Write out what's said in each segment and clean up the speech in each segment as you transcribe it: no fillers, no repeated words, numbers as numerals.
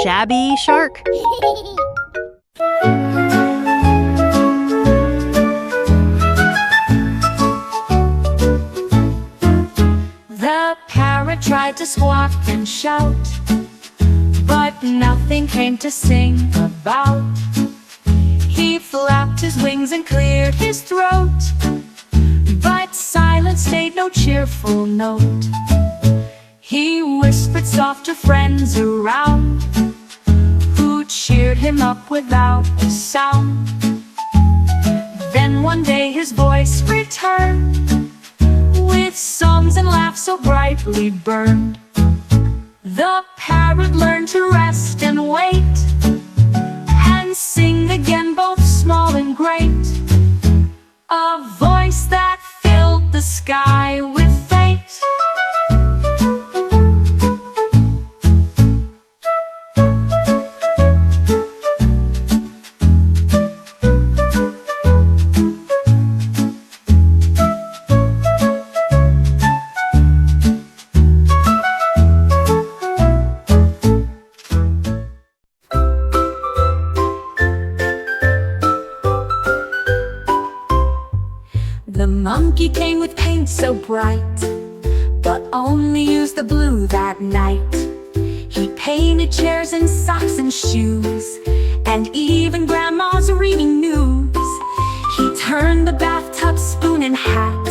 shabby shark. The parrot tried to squawk and shout, but nothing came to sing about. He flapped his wings and cleared his throat, but silence stayed no cheerful note. He whispered soft to friends around, who cheered him up without a sound. Then one day his voice returned, with songs and laughs so brightly burned. The parrot learned to rest and wait, and sing again, both small and great. A voice that filled the sky with fate. The monkey came with paint so bright, but only used the blue that night. He painted chairs and socks and shoes, and even grandma's reading news. He turned the bathtub spoon and hat,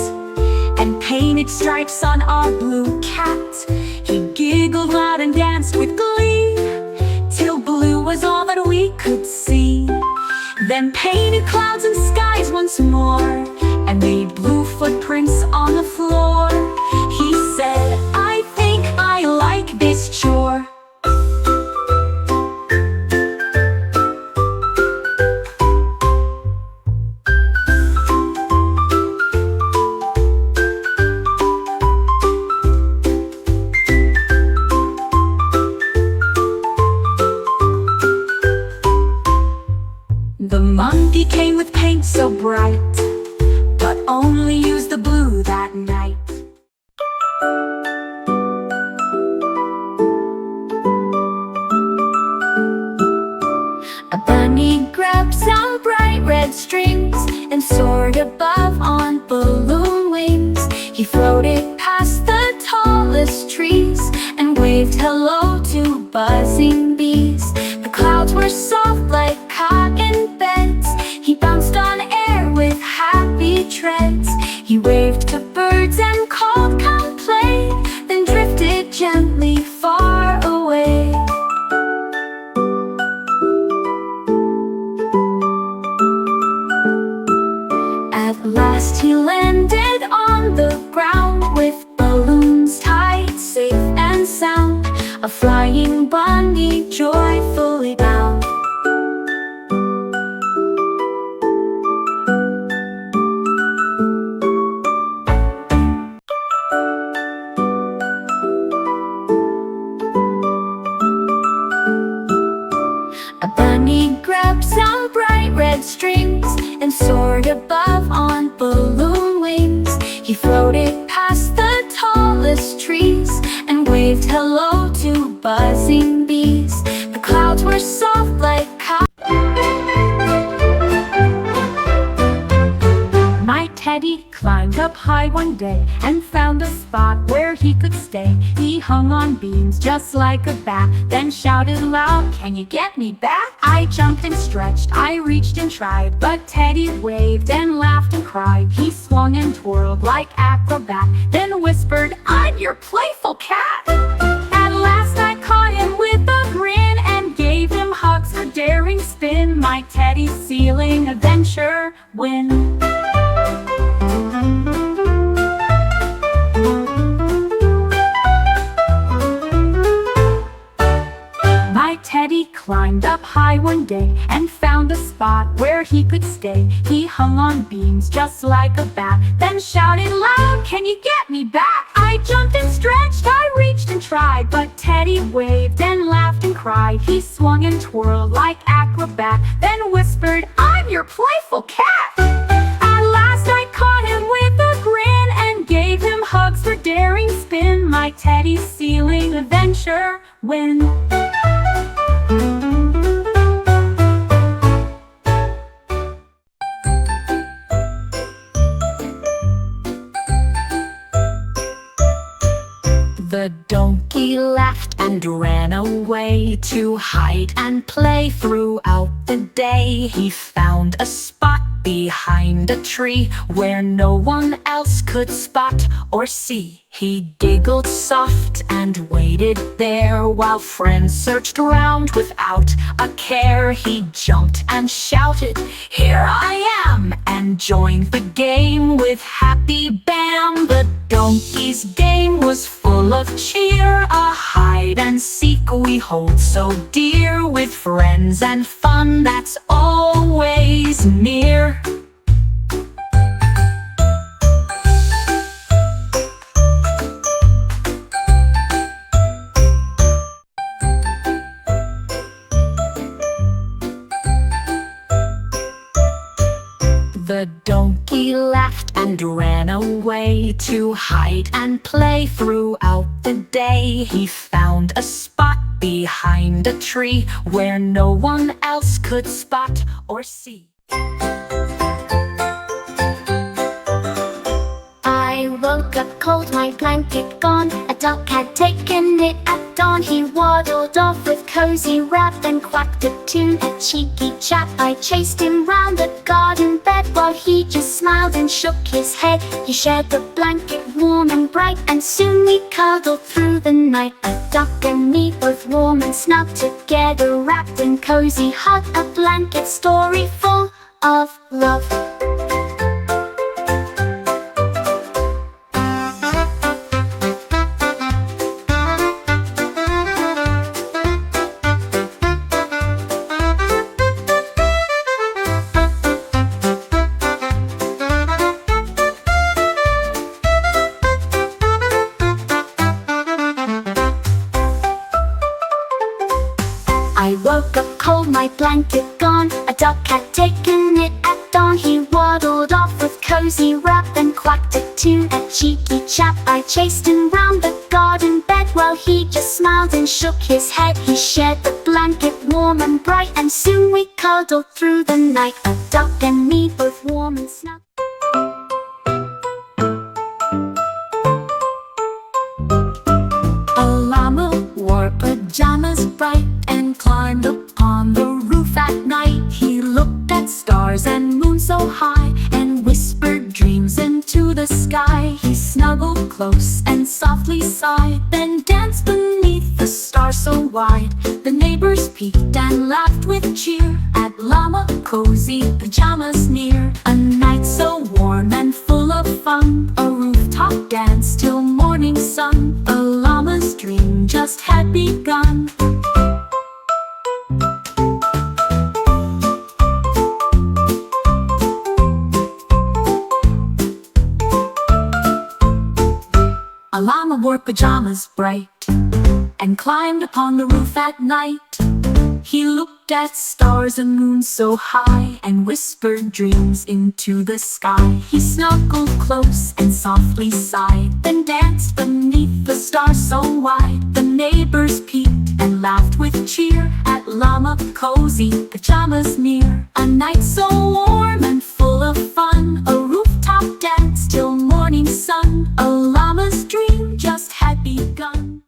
and painted stripes on our blue cat. He giggled loud and danced with glee, till blue was all that we could see. Then painted clouds and skies once more, and made blue footprints on the floor. He said, "I think I like this chore." The monkey came with paint so bright, but only used the blue that night. A bunny grabbed some bright red strings and soared above on balloon wings. He floated past the tallest trees and waved hello to buzzing bees. The clouds were soft like cotton beds. He bounced on air with happy treads. He waved to birds and called, "Come play," then drifted gently far away. At last he landed on the ground, with balloons tied safe and sound, a flying bunny joyfully bound. A bunny grabbed some bright red strings and soared above on balloon wings. He floated past the tallest trees and waved hello to buzzing bees. The clouds were soft like cotton. My teddy climbed up high one day and found a spot where he could stay. He hung on beams just like a bat, then shouted loud, "Can you get me back?" I jumped and stretched, I reached and tried, but Teddy waved and laughed and cried. He swung and twirled like acrobat, then whispered, "I'm your playful cat." At last I caught him with a grin and gave him hugs for daring spin. My Teddy sailing adventure win. My Teddy climbed up high one day and found a spot where he could stay. He hung on beams just like a bat, then shouted loud, "Can you get me back?" I jumped and stretched, I reached and tried, but Teddy waved and laughed and cried. He swung and twirled like acrobat, then whispered, "I'm your playful cat." At last I caught him with a grin and gave him hugs for daring spin. My Teddy sailing adventure win. The donkey laughed and ran away to hide and play throughout the day. He found a spot behind a tree where no one else could spot or see. He giggled soft and waited there while friends searched around without a care. He jumped and shouted, "Here I am!" and joined the game with happy Bam. The donkey's game was full of cheer, a hide and seek we hold so dear, with friends and fun that's always near. The donkey laughed and ran away to hide and play throughout the day. He found a spot behind a tree where no one else could spot or see. I woke up cold, my blanket gone. A duck had taken it at dawn. He waddled off with cozy wrap and quacked a tune. A cheeky chap, I chased him round the garden bed while he just smiled and shook his head. He shared the blanket warm and bright, and soon we cuddled through the night. A duck and me both warm and snug together, wrapped in cozy hug. A blanket story full of love. I woke up cold, my blanket gone. A duck had taken it at dawn. He waddled off with cozy wrap and quacked a tune. A cheeky chap, I chased him round the garden bed while he just smiled and shook his head. He shared the blanket warm and bright, and soon we cuddled through the night. A duck and me both warm and snug. A llama wore pajamas bright and climbed upon the roof at night. He looked at stars and moon so high and whispered dreams into the sky. He snuggled close and softly sighed, then danced beneath the stars so wide. The neighbors peeked and laughed with cheer at llama cozy pajamas near. A night so warm and full of fun, a rooftop dance till morning sun. A llama's dream just had begun. A llama wore pajamas bright and climbed upon the roof at night. He looked at stars and moon so high and whispered dreams into the sky. He snuggled close and softly sighed, then danced beneath the stars so wide. The neighbors peeked and laughed with cheer at llama cozy pajamas near. A night so warm and full of fun, a rooftop dance till morning sun. A llama's dream just had begun.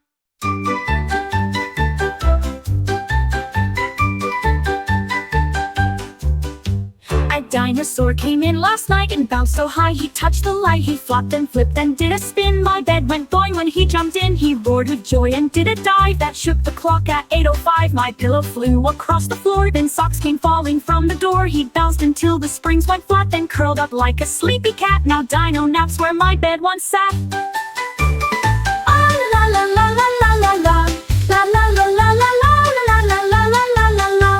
A dinosaur came in last night and bounced so high he touched the light. He flopped and flipped and did a spin. My bed went boing when he jumped in. He roared with joy and did a dive that shook the clock at 8:05. My pillow flew across the floor, then socks came falling from the door. He bounced until the springs went flat, then curled up like a sleepy cat. Now dino naps where my bed once sat. Ah la la la la la la la la la la la la la la la la la la.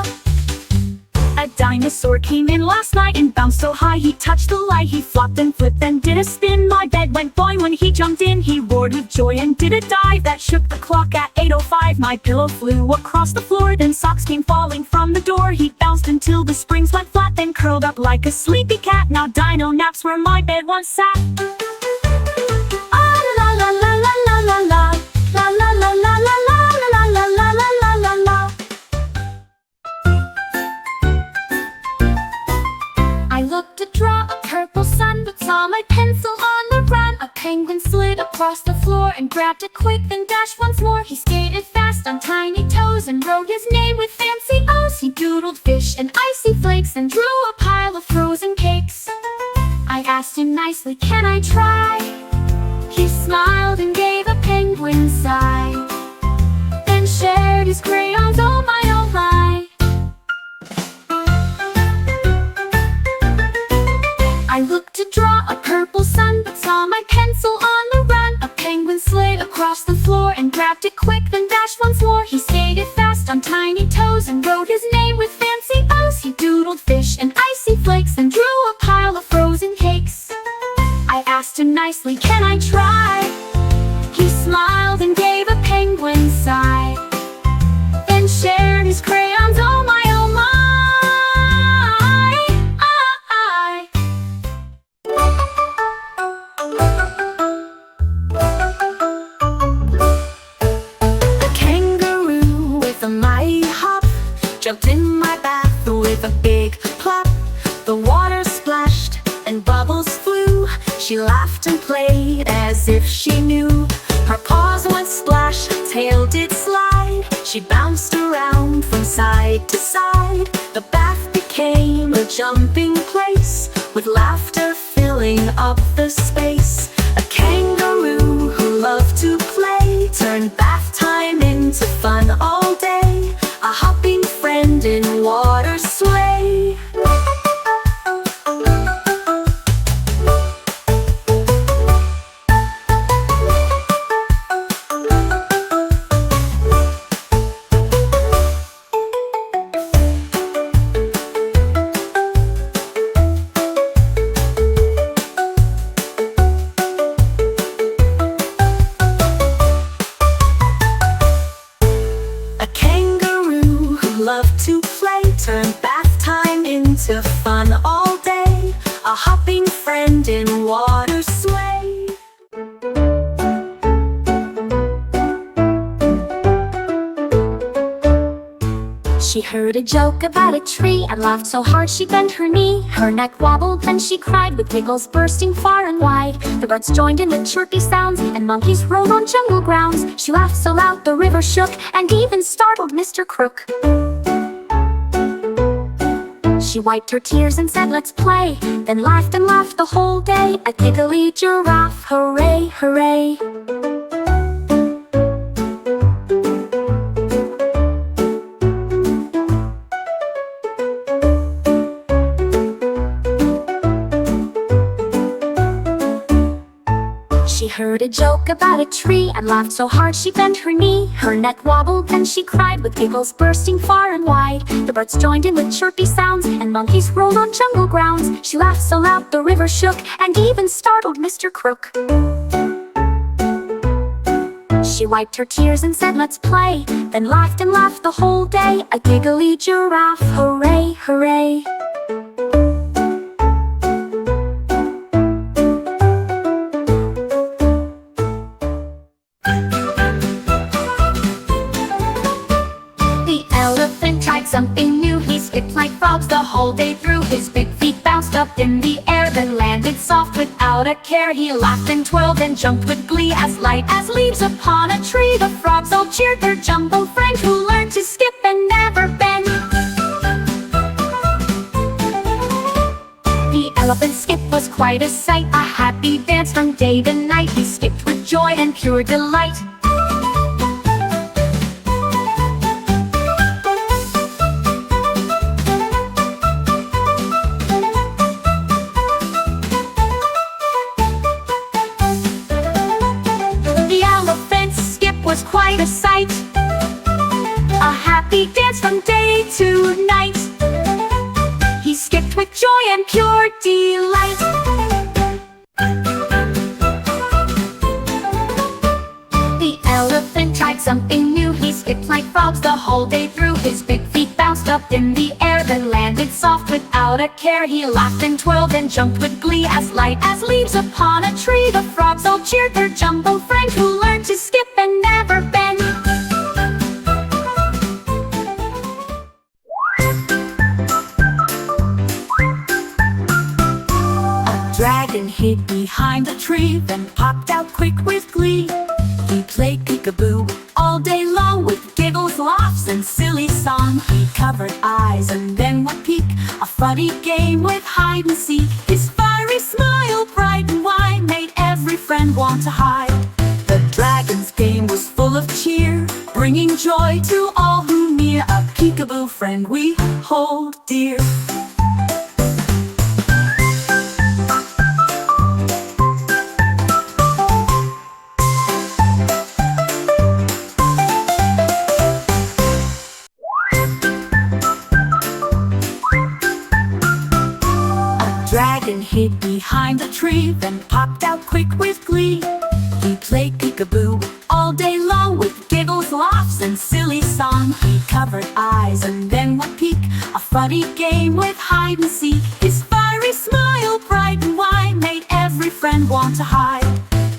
A dinosaur came in last night and bounced so high he touched the light. He flopped and flipped and did a spin. My bed went boing when he jumped in. He roared with joy and did a dive that shook the clock at 8:05. My pillow flew across the floor, then socks came falling from the door. He bounced until the springs went flat, then curled up like a sleepy cat. Now dino naps where my bed once sat. Ah la la la la la la la la la la la la la la la la la la la. I looked to draw a purple sun, but saw my pencil on the run. A penguin slid across the floor and grabbed it quick, then dashed once more. He skated fast on tiny toes and wrote his name with fancy O's. He doodled fish and icy flakes and drew a pile of frozen cakes. I asked him nicely, "Can I try?" He smiled and gave a penguin sigh, then shared his crayons. Oh my, oh my. I looked to draw a purple sun, but saw my pencil on the run. A penguin slid across the floor and grabbed it quick, then dashed once more. He skated fast on tiny toes and wrote his name with fancy O's. He doodled fish and icy flakes and drew a pile of frozen cakes. I asked him nicely, "Can I try?" He smiled and gave a penguin sigh, then shared his crayons. Oh my, oh my. A kangaroo with a mighty hop jumped in my bath with a big plop. The water splashed and bubbles flew. She laughed and played as if she knew. Her paws went splash, tail did slide. She bounced around from side to side. The bath became a jumping place, with laughter filling up the space. A kangaroo who loved to play turned bath time into fun all day. A hopping friend in water sway. To play, turn bath time into fun all day. A hopping friend in water sway. She heard a joke about a tree and laughed so hard she bent her knee. Her neck wobbled and she cried, with giggles bursting far and wide. The birds joined in with chirpy sounds and monkeys rolled on jungle grounds. She laughed so loud the river shook and even startled Mr. Crook. She wiped her tears and said, "Let's play," then laughed and laughed the whole day. A giggly giraffe, hooray, hooray. She heard a joke about a tree and laughed so hard she bent her knee. Her neck wobbled and she cried, with giggles bursting far and wide. The birds joined in with chirpy sounds and monkeys rolled on jungle grounds. She laughed so loud the river shook and even startled Mr. Crook. She wiped her tears and said, "Let's play," then laughed and laughed the whole day. A giggly giraffe, hooray, hooray. Something new, he skipped like frogs the whole day through. His big feet bounced up in the air, then landed soft without a care. He laughed and twirled and jumped with glee, as light as leaves upon a tree. The frogs all cheered their jumbo friend, who learned to skip and never bend. The elephant skip was quite a sight, a happy dance from day to night. He skipped with joy and pure delight. Was quite a sight, a happy dance from day to night. He skipped with joy and pure delight. The elephant tried something new, he skipped like frogs the whole day through. His big feet bounced up in the air, then landed soft without a care. He laughed and twirled and jumped with glee, as light as leaves upon a tree. The frogs all cheered their jumbo friend, who learned to skip and never bend. A dragon hid behind a tree, then popped out quick with glee. He played peekaboo all day long with giggles, laughs, and silly song. He covered eyes and then would peek, a funny game with hide and seek. His fiery smile, bright and wide, made every friend want to hide. The dragon's game was full of cheer, bringing joy to all who near. A peekaboo friend we hold dear. Dragon hid behind the tree, then popped out quick with glee. He played peekaboo all day long with giggles, laughs, and silly song. He covered eyes and then would peek, a funny game with hide and seek. His fiery smile, bright and wide, made every friend want to hide.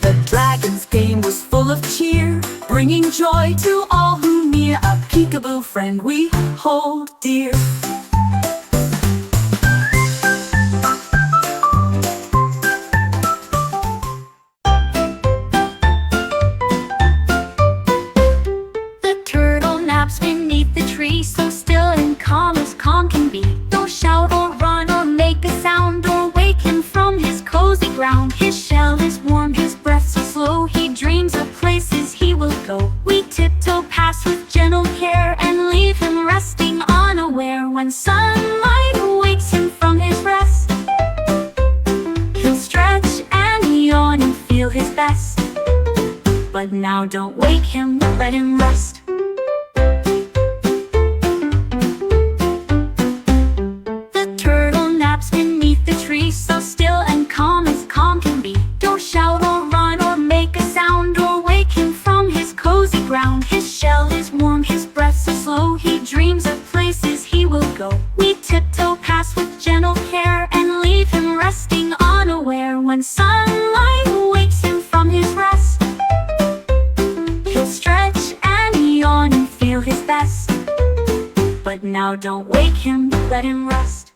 The dragon's game was full of cheer, bringing joy to all who near. A peekaboo friend we hold dear. Beneath the tree, so still and calm as calm can be. Don't shout or run or make a sound, or wake him from his cozy ground. His shell is warm, his breath so slow, he dreams of places he will go. We tiptoe past with gentle care and leave him resting unaware. When sunlight wakes him from his rest, he'll stretch and yawn and feel his best. But now don't wake him, let him rest. Beneath the tree, so still and calm as calm can be. Don't shout or run or make a sound, or wake him from his cozy ground. His shell is warm, his breath so slow, he dreams of places he will go. We tiptoe past with gentle care and leave him resting unaware. When sunlight wakes him from his rest, he'll stretch and yawn and feel his best. But now don't wake him, let him rest.